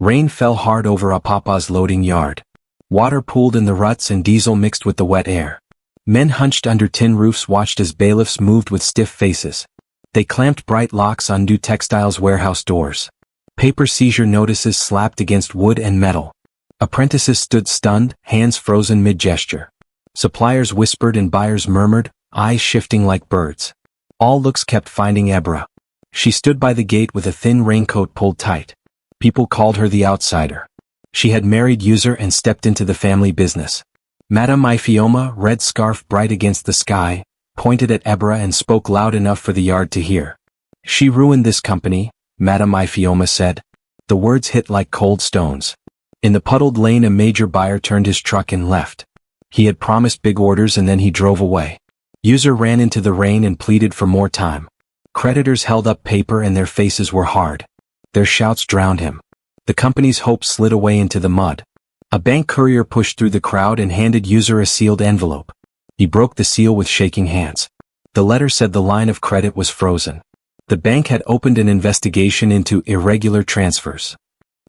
Rain fell hard over Apapa's loading yard. Water pooled in the ruts and diesel mixed with the wet air. Men hunched under tin roofs watched as bailiffs moved with stiff faces. They clamped bright locks on new textiles warehouse doors. Paper seizure notices slapped against wood and metal. Apprentices stood stunned, hands frozen mid-gesture. Suppliers whispered and buyers murmured, eyes shifting like birds. All looks kept finding Ebra. She stood by the gate with a thin raincoat pulled tight. People called her the outsider. She had married User and stepped into the family business. Madame Ifioma, red scarf bright against the sky, pointed at Ebra and spoke loud enough for the yard to hear. She ruined this company, Madame Ifioma said. The words hit like cold stones. In the puddled lane a major buyer turned his truck and left. He had promised big orders and then he drove away. User ran into the rain and pleaded for more time. Creditors held up paper and their faces were hard. Their shouts drowned him. The company's hopes slid away into the mud. A bank courier pushed through the crowd and handed User a sealed envelope. He broke the seal with shaking hands. The letter said the line of credit was frozen. The bank had opened an investigation into irregular transfers.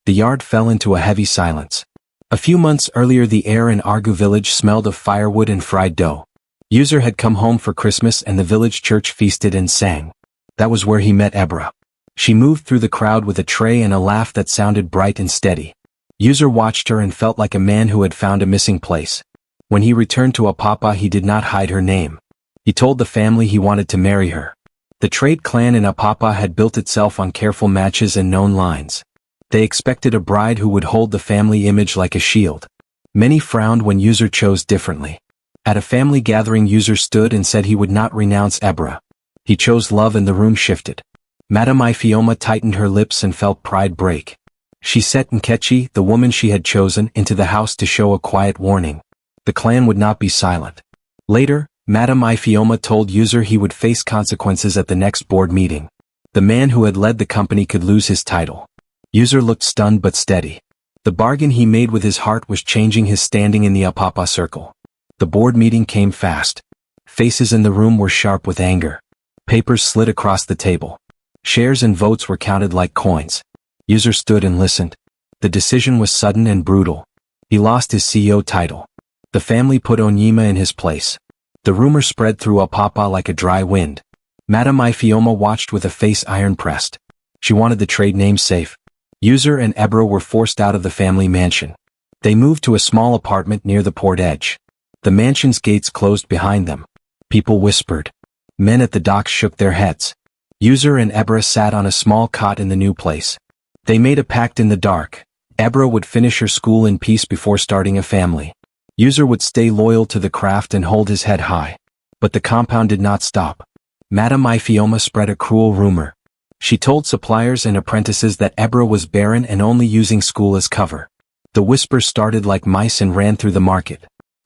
The yard fell into a heavy silence. A few months earlier the air in Argu village smelled of firewood and fried dough. User had come home for Christmas and the village church feasted and sang. That was where he met Ebra. She moved through the crowd with a tray and a laugh that sounded bright and steady. User watched her and felt like a man who had found a missing place. When he returned to Apapa he did not hide her name. He told the family he wanted to marry her. The trade clan in Apapa had built itself on careful matches and known lines. They expected a bride who would hold the family image like a shield. Many frowned when User chose differently. At a family gathering User stood and said he would not renounce Ebra. He chose love and the room shifted. Madame Ifioma tightened her lips and felt pride break. She set Nkechi, the woman she had chosen, into the house to show a quiet warning. The clan would not be silent. Later, Madame Ifioma told User he would face consequences at the next board meeting. The man who had led the company could lose his title. User looked stunned but steady. The bargain he made with his heart was changing his standing in the Apapa circle. The board meeting came fast. Faces in the room were sharp with anger. Papers slid across the table. Shares and votes were counted like coins. User stood and listened. The decision was sudden and brutal. He lost his CEO title. The family put Onyema in his place. The rumor spread through Apapa like a dry wind. Madame Ifioma watched with a face iron-pressed. She wanted the trade name safe. User and Ebra were forced out of the family mansion. They moved to a small apartment near the port edge. The mansion's gates closed behind them. People whispered. Men at the docks shook their heads. User and Ebra sat on a small cot in the new place. They made a pact in the dark. Ebra would finish her school in peace before starting a family. User would stay loyal to the craft and hold his head high. But the compound did not stop. Madame Ifioma spread a cruel rumor. She told suppliers and apprentices that Ebra was barren and only using school as cover. The whispers started like mice and ran through the market.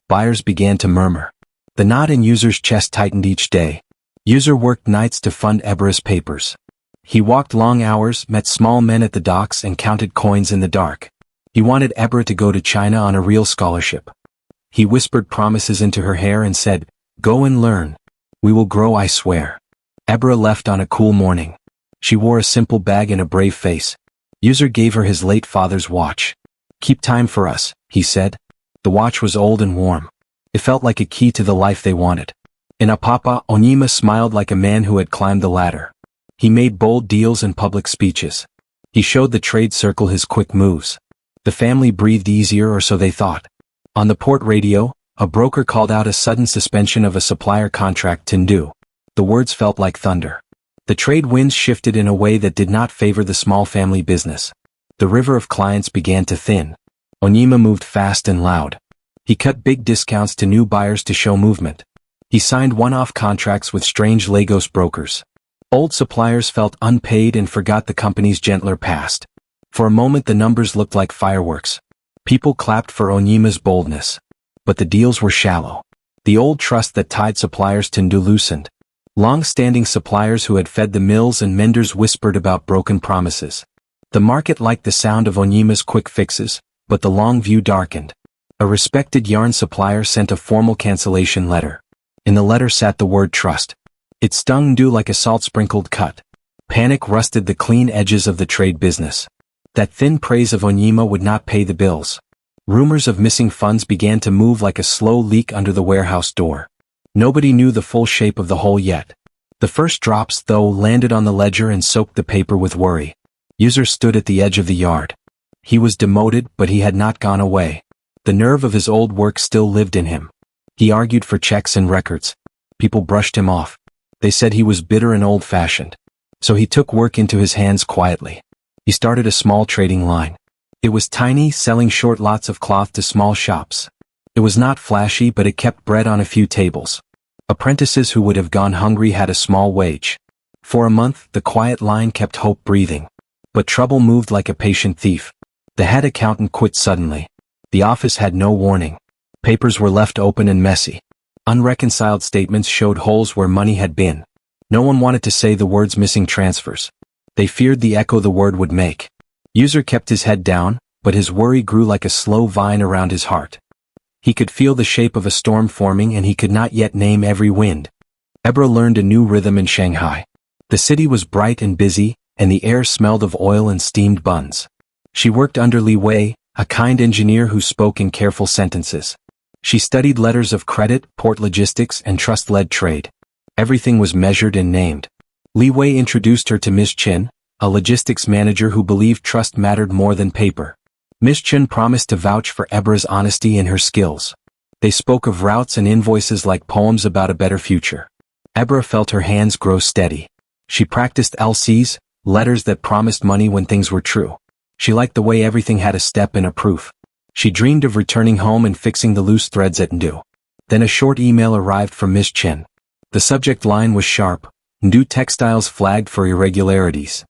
Buyers began to murmur. The knot in User's chest tightened each day. User worked nights to fund Ebra's papers. He walked long hours, met small men at the docks and counted coins in the dark. He wanted Ebra to go to China on a real scholarship. He whispered promises into her hair and said, "Go and learn. We will grow, I swear." Ebra left on a cool morning. She wore a simple bag and a brave face. User gave her his late father's watch. "Keep time for us," he said. The watch was old and warm. It felt like a key to the life they wanted. In Apapa, Onyema smiled like a man who had climbed the ladder. He made bold deals and public speeches. He showed the trade circle his quick moves. The family breathed easier, or so they thought. On the port radio, a broker called out a sudden suspension of a supplier contract Tindu. The words felt like thunder. The trade winds shifted in a way that did not favor the small family business. The river of clients began to thin. Onyema moved fast and loud. He cut big discounts to new buyers to show movement. He signed one-off contracts with strange Lagos brokers. Old suppliers felt unpaid and forgot the company's gentler past. For a moment the numbers looked like fireworks. People clapped for Onyema's boldness. But the deals were shallow. The old trust that tied suppliers Tindu loosened. Long-standing suppliers who had fed the mills and menders whispered about broken promises. The market liked the sound of Onyema's quick fixes, but the long view darkened. A respected yarn supplier sent a formal cancellation letter. In the letter sat the word trust. It stung Ndu like a salt-sprinkled cut. Panic rusted the clean edges of the trade business. That thin praise of Onyema would not pay the bills. Rumors of missing funds began to move like a slow leak under the warehouse door. Nobody knew the full shape of the hole yet. The first drops, though, landed on the ledger and soaked the paper with worry. User stood at the edge of the yard. He was demoted, but he had not gone away. The nerve of his old work still lived in him. He argued for checks and records. People brushed him off. They said he was bitter and old-fashioned. So he took work into his hands quietly. He started a small trading line. It was tiny, selling short lots of cloth to small shops. It was not flashy, but it kept bread on a few tables. Apprentices who would have gone hungry had a small wage. For a month, the quiet line kept hope breathing. But trouble moved like a patient thief. The head accountant quit suddenly. The office had no warning. Papers were left open and messy. Unreconciled statements showed holes where money had been. No one wanted to say the words missing transfers. They feared the echo the word would make. User kept his head down, but his worry grew like a slow vine around his heart. He could feel the shape of a storm forming and he could not yet name every wind. Ebra learned a new rhythm in Shanghai. The city was bright and busy, and the air smelled of oil and steamed buns. She worked under Li Wei, a kind engineer who spoke in careful sentences. She studied letters of credit, port logistics, and trust-led trade. Everything was measured and named. Li Wei introduced her to Ms. Chin, a logistics manager who believed trust mattered more than paper. Ms. Chin promised to vouch for Ebra's honesty and her skills. They spoke of routes and invoices like poems about a better future. Ebra felt her hands grow steady. She practiced LCs, letters that promised money when things were true. She liked the way everything had a step and a proof. She dreamed of returning home and fixing the loose threads at Ndu. Then a short email arrived from Ms. Chin. The subject line was sharp. Ndu Textiles flagged for irregularities.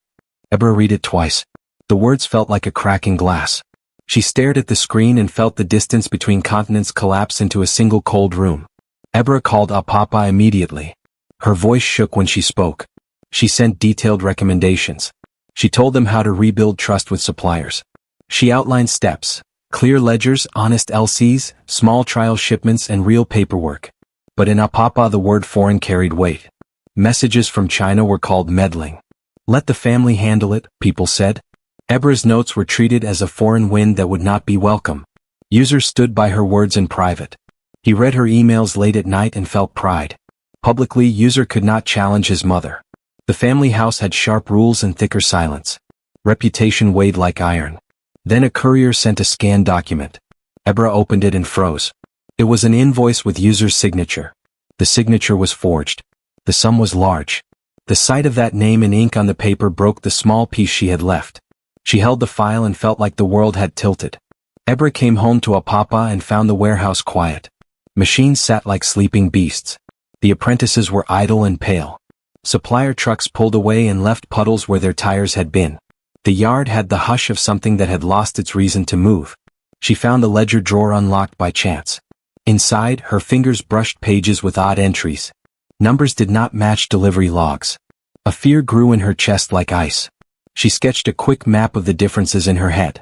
Ebra read it twice. The words felt like a crack in glass. She stared at the screen and felt the distance between continents collapse into a single cold room. Ebra called Apapa immediately. Her voice shook when she spoke. She sent detailed recommendations. She told them how to rebuild trust with suppliers. She outlined steps: clear ledgers, honest LCs, small trial shipments, and real paperwork. But in Apapa the word foreign carried weight. Messages from China were called meddling. Let the family handle it, people said. Ebra's notes were treated as a foreign wind that would not be welcome. User stood by her words in private. He read her emails late at night and felt pride. Publicly, User could not challenge his mother. The family house had sharp rules and thicker silence. Reputation weighed like iron. Then a courier sent a scanned document. Ebra opened it and froze. It was an invoice with User's signature. The signature was forged. The sum was large. The sight of that name in ink on the paper broke the small piece she had left. She held the file and felt like the world had tilted. Ebra came home to Apapa and found the warehouse quiet. Machines sat like sleeping beasts. The apprentices were idle and pale. Supplier trucks pulled away and left puddles where their tires had been. The yard had the hush of something that had lost its reason to move. She found the ledger drawer unlocked by chance. Inside, her fingers brushed pages with odd entries. Numbers did not match delivery logs. A fear grew in her chest like ice. She sketched a quick map of the differences in her head.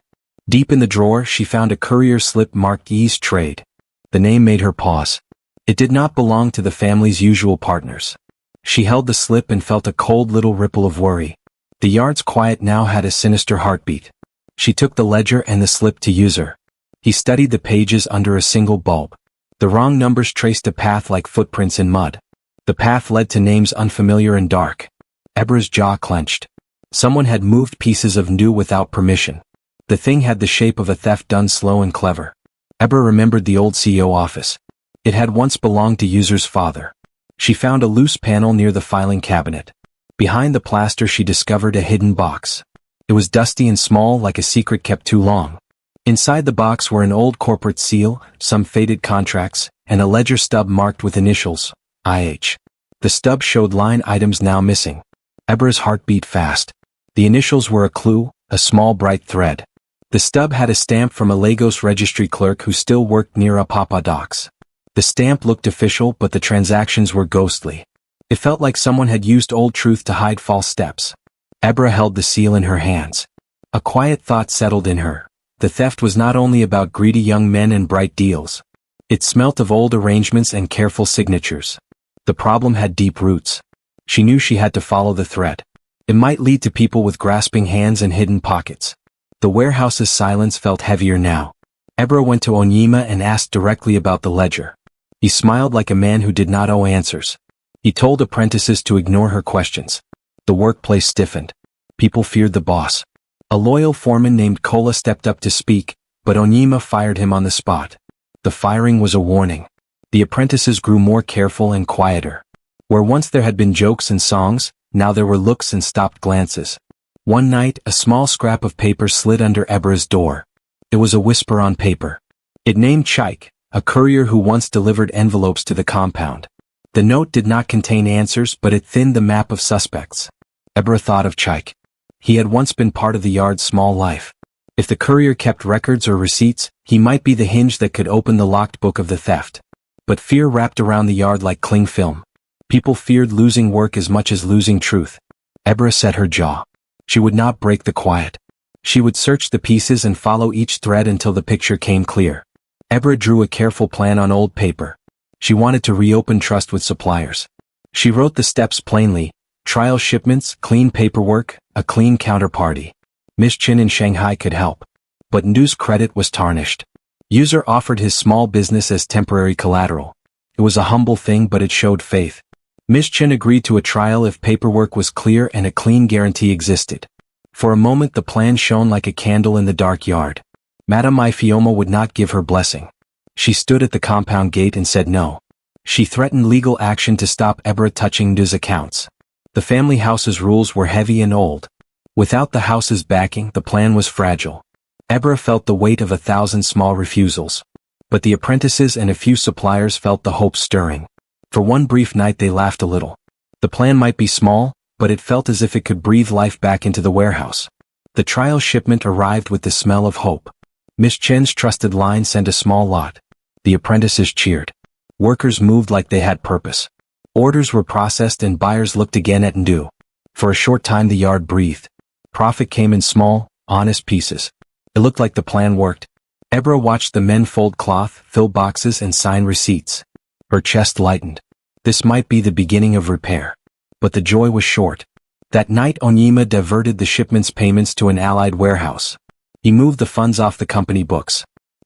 Deep in the drawer, she found a courier slip marked E's Trade. The name made her pause. It did not belong to the family's usual partners. She held the slip and felt a cold little ripple of worry. The yard's quiet now had a sinister heartbeat. She took the ledger and the slip to User. He studied the pages under a single bulb. The wrong numbers traced a path like footprints in mud. The path led to names unfamiliar and dark. Ebra's jaw clenched. Someone had moved pieces of Ndu without permission. The thing had the shape of a theft done slow and clever. Ebra remembered the old CEO office. It had once belonged to User's father. She found a loose panel near the filing cabinet. Behind the plaster she discovered a hidden box. It was dusty and small, like a secret kept too long. Inside the box were an old corporate seal, some faded contracts, and a ledger stub marked with initials, IH. The stub showed line items now missing. Ebra's heart beat fast. The initials were a clue, a small bright thread. The stub had a stamp from a Lagos registry clerk who still worked near Apapa docks. The stamp looked official, but the transactions were ghostly. It felt like someone had used old truth to hide false steps. Ebra held the seal in her hands. A quiet thought settled in her. The theft was not only about greedy young men and bright deals. It smelt of old arrangements and careful signatures. The problem had deep roots. She knew she had to follow the thread. It might lead to people with grasping hands and hidden pockets. The warehouse's silence felt heavier now. Ebra went to Onyema and asked directly about the ledger. He smiled like a man who did not owe answers. He told apprentices to ignore her questions. The workplace stiffened. People feared the boss. A loyal foreman named Kola stepped up to speak, but Onyema fired him on the spot. The firing was a warning. The apprentices grew more careful and quieter. Where once there had been jokes and songs, now there were looks and stopped glances. One night, a small scrap of paper slid under Ebra's door. It was a whisper on paper. It named Chaik, a courier who once delivered envelopes to the compound. The note did not contain answers, but it thinned the map of suspects. Ebra thought of Chaik. He had once been part of the yard's small life. If the courier kept records or receipts, he might be the hinge that could open the locked book of the theft. But fear wrapped around the yard like cling film. People feared losing work as much as losing truth. Ebra set her jaw. She would not break the quiet. She would search the pieces and follow each thread until the picture came clear. Ebra drew a careful plan on old paper. She wanted to reopen trust with suppliers. She wrote the steps plainly: trial shipments, clean paperwork, a clean counterparty. Miss Chin in Shanghai could help. But Ndu's credit was tarnished. User offered his small business as temporary collateral. It was a humble thing, but it showed faith. Miss Chin agreed to a trial if paperwork was clear and a clean guarantee existed. For a moment the plan shone like a candle in the dark yard. Madame Ifeoma would not give her blessing. She stood at the compound gate and said no. She threatened legal action to stop Ebra touching Ndu's accounts. The family house's rules were heavy and old. Without the house's backing, the plan was fragile. Ebra felt the weight of 1,000 small refusals. But the apprentices and a few suppliers felt the hope stirring. For one brief night they laughed a little. The plan might be small, but it felt as if it could breathe life back into the warehouse. The trial shipment arrived with the smell of hope. Miss Chen's trusted line sent a small lot. The apprentices cheered. Workers moved like they had purpose. Orders were processed and buyers looked again at Ndu. For a short time the yard breathed. Profit came in small, honest pieces. It looked like the plan worked. Ebra watched the men fold cloth, fill boxes and sign receipts. Her chest lightened. This might be the beginning of repair. But the joy was short. That night Onyema diverted the shipment's payments to an allied warehouse. He moved the funds off the company books.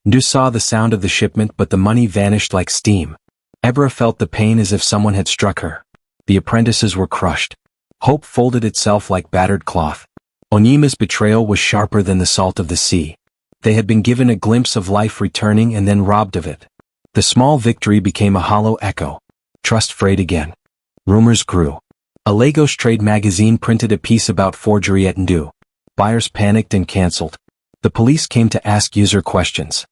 Ndu saw the sound of the shipment, but the money vanished like steam. Ebra felt the pain as if someone had struck her. The apprentices were crushed. Hope folded itself like battered cloth. Onyema's betrayal was sharper than the salt of the sea. They had been given a glimpse of life returning and then robbed of it. The small victory became a hollow echo. Trust frayed again. Rumors grew. A Lagos trade magazine printed a piece about forgery at Ndu. Buyers panicked and cancelled. The police came to ask User questions.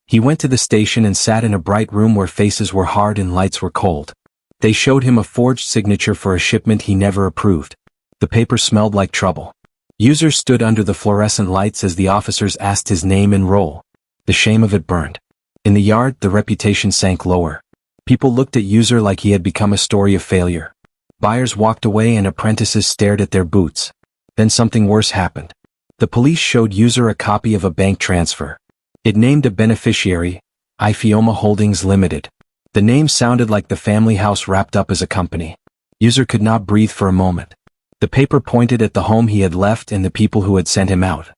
He went to the station and sat in a bright room where faces were hard and lights were cold. They showed him a forged signature for a shipment he never approved. The paper smelled like trouble. User stood under the fluorescent lights as the officers asked his name and role. The shame of it burned. In the yard, the reputation sank lower. People looked at User like he had become a story of failure. Buyers walked away and apprentices stared at their boots. Then something worse happened. The police showed User a copy of a bank transfer. It named a beneficiary, Ifeoma Holdings Limited. The name sounded like the family house wrapped up as a company. User could not breathe for a moment. The paper pointed at the home he had left and the people who had sent him out.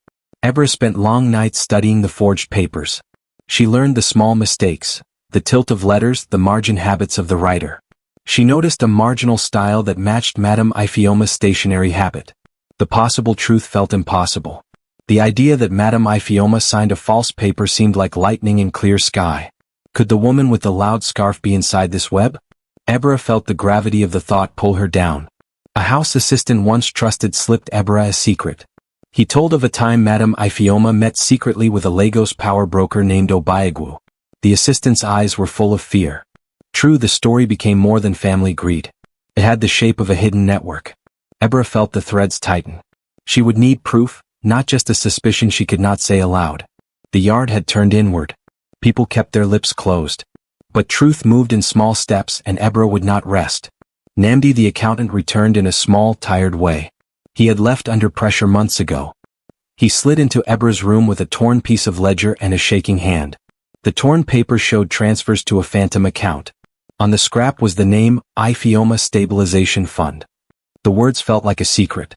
Ebra spent long nights studying the forged papers. She learned the small mistakes, the tilt of letters, the margin habits of the writer. She noticed a marginal style that matched Madame Ifeoma's stationery habit. The possible truth felt impossible. The idea that Madame Ifeoma signed a false paper seemed like lightning in clear sky. Could the woman with the loud scarf be inside this web? Ebra felt the gravity of the thought pull her down. A house assistant once trusted slipped Ebra a secret. He told of a time Madame Ifeoma met secretly with a Lagos power broker named Obiagwu. The assistant's eyes were full of fear. True, the story became more than family greed. It had the shape of a hidden network. Ebra felt the threads tighten. She would need proof, not just a suspicion she could not say aloud. The yard had turned inward. People kept their lips closed. But truth moved in small steps and Ebra would not rest. Namdi the accountant returned in a small, tired way. He had left under pressure months ago. He slid into Ebra's room with a torn piece of ledger and a shaking hand. The torn paper showed transfers to a phantom account. On the scrap was the name, Ifeoma Stabilization Fund. The words felt like a secret.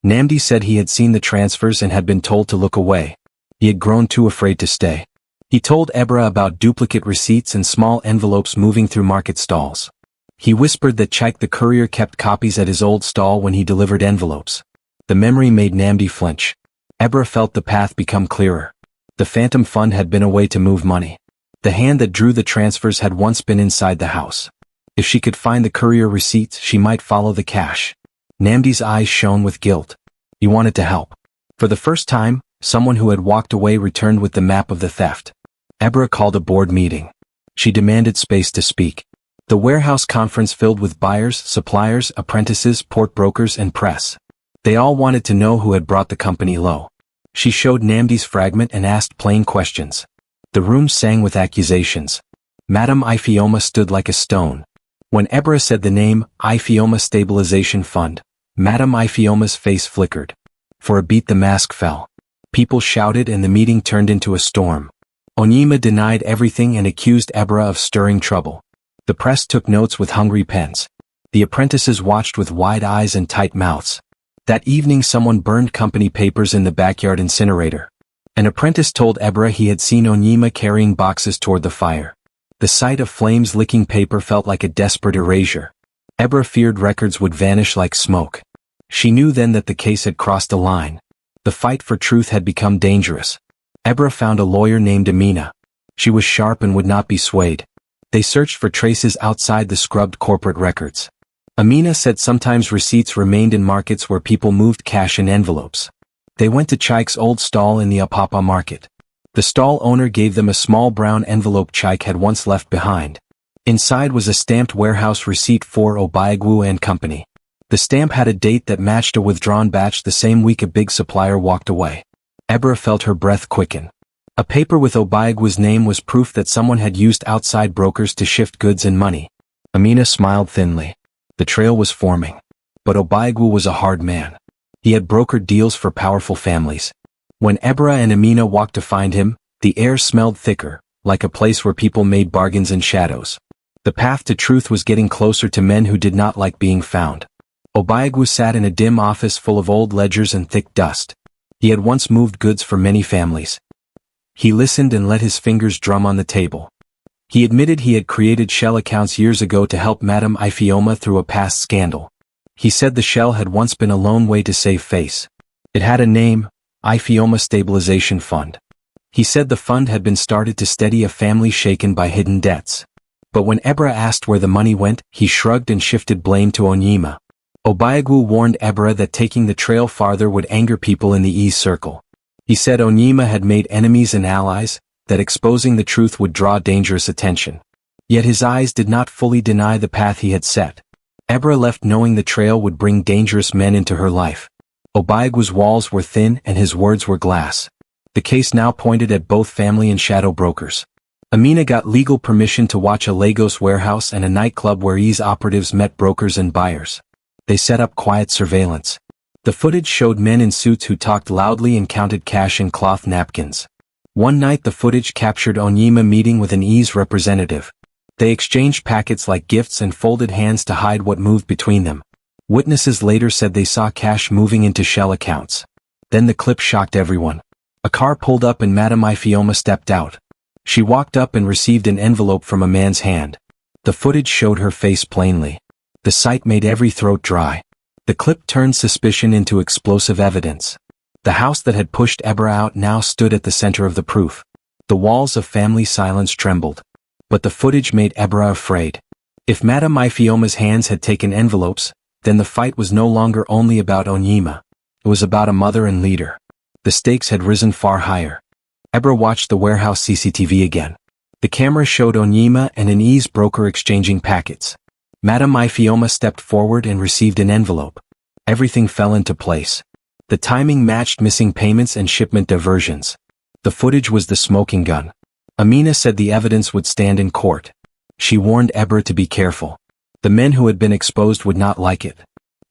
Namdi said he had seen the transfers and had been told to look away. He had grown too afraid to stay. He told Ebra about duplicate receipts and small envelopes moving through market stalls. He whispered that Chaik the courier kept copies at his old stall when he delivered envelopes. The memory made Namdi flinch. Ebra felt the path become clearer. The phantom fund had been a way to move money. The hand that drew the transfers had once been inside the house. If she could find the courier receipts, she might follow the cash. Namdi's eyes shone with guilt. He wanted to help. For the first time, someone who had walked away returned with the map of the theft. Ebra called a board meeting. She demanded space to speak. The warehouse conference filled with buyers, suppliers, apprentices, port brokers, and press. They all wanted to know who had brought the company low. She showed Namdi's fragment and asked plain questions. The room sang with accusations. Madame Ifioma stood like a stone. When Ebra said the name, Ifioma Stabilization Fund, Madame Ifioma's face flickered. For a beat the mask fell. People shouted and the meeting turned into a storm. Onyema denied everything and accused Ebra of stirring trouble. The press took notes with hungry pens. The apprentices watched with wide eyes and tight mouths. That evening someone burned company papers in the backyard incinerator. An apprentice told Ebra he had seen Onyema carrying boxes toward the fire. The sight of flames licking paper felt like a desperate erasure. Ebra feared records would vanish like smoke. She knew then that the case had crossed a line. The fight for truth had become dangerous. Ebra found a lawyer named Amina. She was sharp and would not be swayed. They searched for traces outside the scrubbed corporate records. Amina said sometimes receipts remained in markets where people moved cash in envelopes. They went to Chaik's old stall in the Apapa market. The stall owner gave them a small brown envelope Chaik had once left behind. Inside was a stamped warehouse receipt for Obiagwu and Company. The stamp had a date that matched a withdrawn batch the same week a big supplier walked away. Ebra felt her breath quicken. A paper with Obiagwu's name was proof that someone had used outside brokers to shift goods and money. Amina smiled thinly. The trail was forming. But Obiagwu was a hard man. He had brokered deals for powerful families. When Ebra and Amina walked to find him, the air smelled thicker, like a place where people made bargains in shadows. The path to truth was getting closer to men who did not like being found. Obiagwu sat in a dim office full of old ledgers and thick dust. He had once moved goods for many families. He listened and let his fingers drum on the table. He admitted he had created shell accounts years ago to help Madame Ifioma through a past scandal. He said the shell had once been a lone way to save face. It had a name, Ifioma Stabilization Fund. He said the fund had been started to steady a family shaken by hidden debts. But when Ebra asked where the money went, he shrugged and shifted blame to Onyema. Obiagwu warned Ebra that taking the trail farther would anger people in the East Circle. He said Onyema had made enemies and allies, that exposing the truth would draw dangerous attention. Yet his eyes did not fully deny the path he had set. Ebra left knowing the trail would bring dangerous men into her life. Obiagwu's walls were thin and his words were glass. The case now pointed at both family and shadow brokers. Amina got legal permission to watch a Lagos warehouse and a nightclub where Ease operatives met brokers and buyers. They set up quiet surveillance. The footage showed men in suits who talked loudly and counted cash in cloth napkins. One night the footage captured Onyema meeting with an Ease representative. They exchanged packets like gifts and folded hands to hide what moved between them. Witnesses later said they saw cash moving into shell accounts. Then the clip shocked everyone. A car pulled up and Madame Ifioma stepped out. She walked up and received an envelope from a man's hand. The footage showed her face plainly. The sight made every throat dry. The clip turned suspicion into explosive evidence. The house that had pushed Ebra out now stood at the center of the proof. The walls of family silence trembled. But the footage made Ebra afraid. If Madame Ifioma's hands had taken envelopes, then the fight was no longer only about Onyema. It was about a mother and leader. The stakes had risen far higher. Ebra watched the warehouse CCTV again. The camera showed Onyema and an Ease broker exchanging packets. Madame Ifioma stepped forward and received an envelope. Everything fell into place. The timing matched missing payments and shipment diversions. The footage was the smoking gun. Amina said the evidence would stand in court. She warned Ebra to be careful. The men who had been exposed would not like it.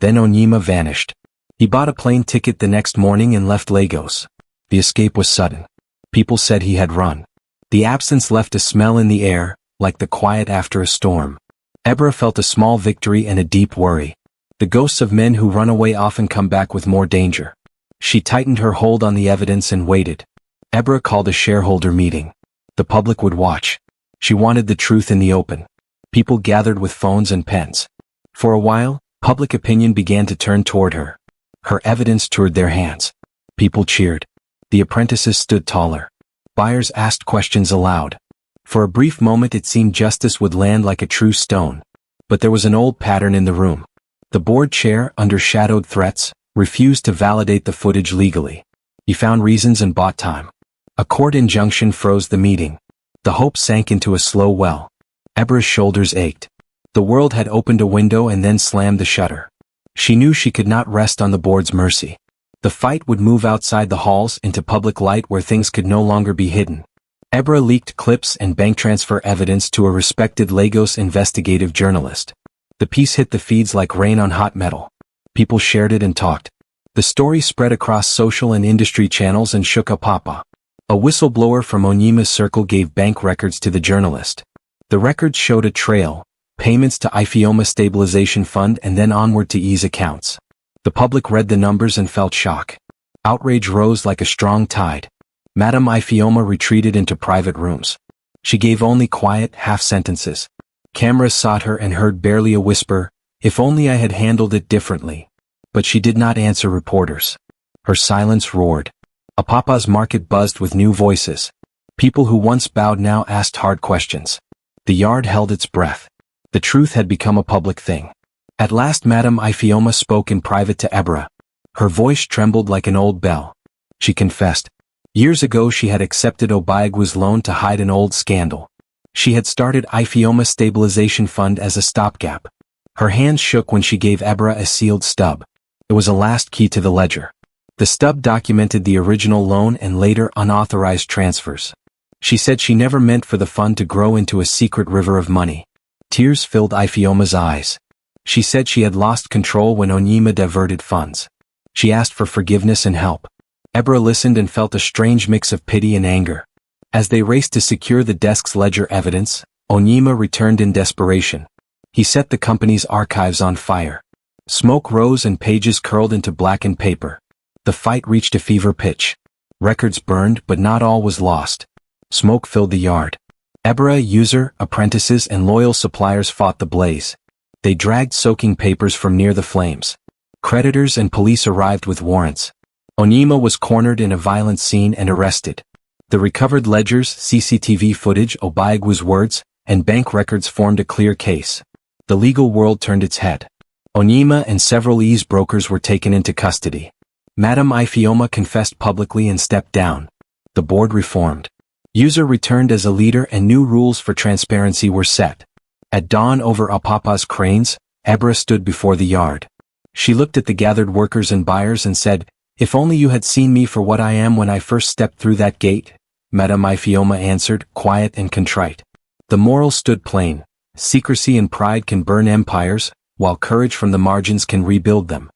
Then Onyema vanished. He bought a plane ticket the next morning and left Lagos. The escape was sudden. People said he had run. The absence left a smell in the air, like the quiet after a storm. Ebra felt a small victory and a deep worry. The ghosts of men who run away often come back with more danger. She tightened her hold on the evidence and waited. Ebra called a shareholder meeting. The public would watch. She wanted the truth in the open. People gathered with phones and pens. For a while, public opinion began to turn toward her. Her evidence toured their hands. People cheered. The apprentices stood taller. Buyers asked questions aloud. For a brief moment it seemed justice would land like a true stone. But there was an old pattern in the room. The board chair, under shadowed threats, refused to validate the footage legally. He found reasons and bought time. A court injunction froze the meeting. The hope sank into a slow well. Ebra's shoulders ached. The world had opened a window and then slammed the shutter. She knew she could not rest on the board's mercy. The fight would move outside the halls into public light where things could no longer be hidden. Ebra leaked clips and bank transfer evidence to a respected Lagos investigative journalist. The piece hit the feeds like rain on hot metal. People shared it and talked. The story spread across social and industry channels and shook Apapa. A whistleblower from Onyima's circle gave bank records to the journalist. The records showed a trail, payments to Ifeoma Stabilization Fund and then onward to Ease accounts. The public read the numbers and felt shock. Outrage rose like a strong tide. Madame Ifeoma retreated into private rooms. She gave only quiet, half-sentences. Cameras sought her and heard barely a whisper, "If only I had handled it differently." But she did not answer reporters. Her silence roared. Apapa's market buzzed with new voices. People who once bowed now asked hard questions. The yard held its breath. The truth had become a public thing. At last Madame Ifeoma spoke in private to Ebra. Her voice trembled like an old bell. She confessed. Years ago she had accepted Obiagwa's loan to hide an old scandal. She had started Ifeoma Stabilization Fund as a stopgap. Her hands shook when she gave Ebra a sealed stub. It was a last key to the ledger. The stub documented the original loan and later unauthorized transfers. She said she never meant for the fund to grow into a secret river of money. Tears filled Ifeoma's eyes. She said she had lost control when Onyima diverted funds. She asked for forgiveness and help. Ebra listened and felt a strange mix of pity and anger. As they raced to secure the desk's ledger evidence, Onyima returned in desperation. He set the company's archives on fire. Smoke rose and pages curled into blackened paper. The fight reached a fever pitch. Records burned, but not all was lost. Smoke filled the yard. Ebra, user, apprentices, and loyal suppliers fought the blaze. They dragged soaking papers from near the flames. Creditors and police arrived with warrants. Onyima was cornered in a violent scene and arrested. The recovered ledgers, CCTV footage, Obiagwa's words, and bank records formed a clear case. The legal world turned its head. Onyima and several Ease brokers were taken into custody. Madame Ifeoma confessed publicly and stepped down. The board reformed. User returned as a leader and new rules for transparency were set. At dawn over Apapa's cranes, Ebra stood before the yard. She looked at the gathered workers and buyers and said, "If only you had seen me for what I am when I first stepped through that gate." Madame Ifeoma answered, quiet and contrite. The moral stood plain. Secrecy and pride can burn empires, while courage from the margins can rebuild them.